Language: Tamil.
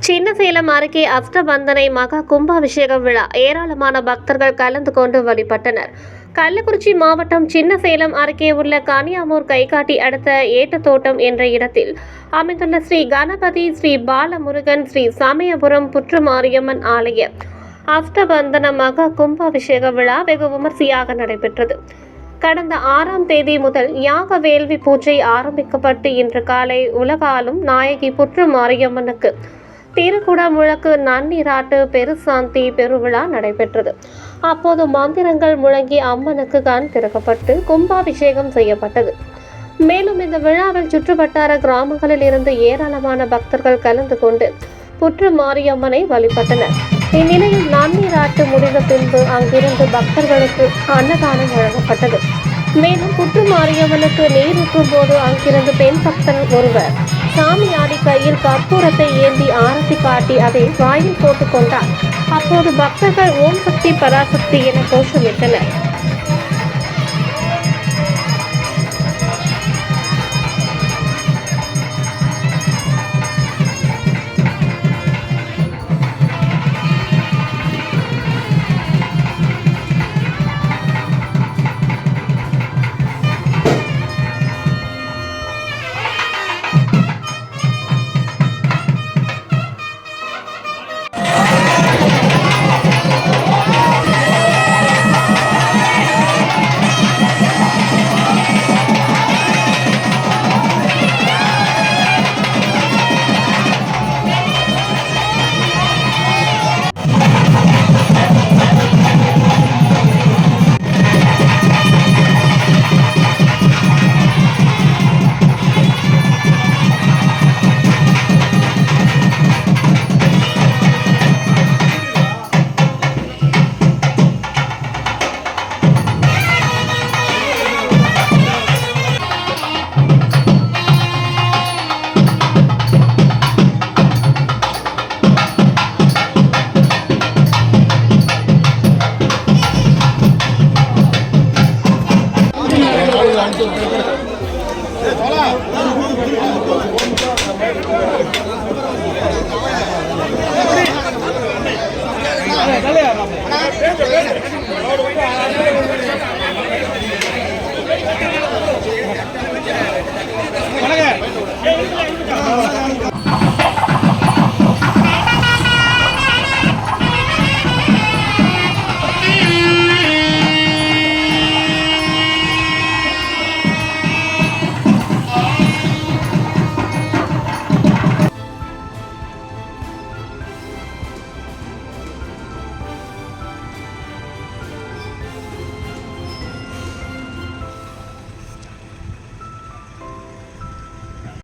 சின்னசேலம் அருகே அஷ்டபந்தனை மகா கும்பாபிஷேக விழா ஏராளமான பக்தர்கள் கலந்து கொண்டு வழிபட்டனர். கள்ளக்குறிச்சி மாவட்டம் சின்னசேலம் அருகே உள்ள கனியாமூர் கைகாட்டி அடுத்த ஏட்டுத்தோட்டம் என்ற இடத்தில் அமைந்துள்ள ஸ்ரீ கணபதி, ஸ்ரீ பாலமுருகன், ஸ்ரீ சமயபுரம் புற்றுமாரியம்மன் ஆலய அஷ்டபந்தன மகா கும்பாபிஷேக விழா வெகு விமர்சையாக நடைபெற்றது. கடந்த 6ஆம் தேதி முதல் யாக வேள்வி பூஜை ஆரம்பிக்கப்பட்டு இன்று காலை உலகாலும் நாயகி புற்றுமாரியம்மனுக்கு திருக்குடம் முழக்கு நன்னீராட்டு பெருசாந்தி பெருவிழா நடைபெற்றது. அப்போது மந்திரங்கள் முழங்கி அம்மனுக்கு கண் திறக்கப்பட்டு கும்பாபிஷேகம் செய்யப்பட்டது. மேலும் இந்த விழாவில் சுற்றுவட்டார கிராமங்களில் இருந்து ஏராளமான பக்தர்கள் கலந்து கொண்டு புற்று மாரியம்மனை வழிபட்டனர். இந்நிலையில் நன்னீராட்டு முடிந்த பின்பு அங்கிருந்து பக்தர்களுக்கு அன்னதானம் வழங்கப்பட்டது. மேலும் புற்று மாரியம்மனுக்கு நீர் ஊற்றும் போது அங்கிருந்து பெண் பக்தன் ஒருவர் சாமியாடி கையில் கற்பூரத்தை ஏந்தி ஆரத்தி காட்டி அதை வாயில் போட்டுக் கொண்டார். அப்போது பக்தர்கள் ஓம் சக்தி பராசக்தி என கோஷமிட்டனர்.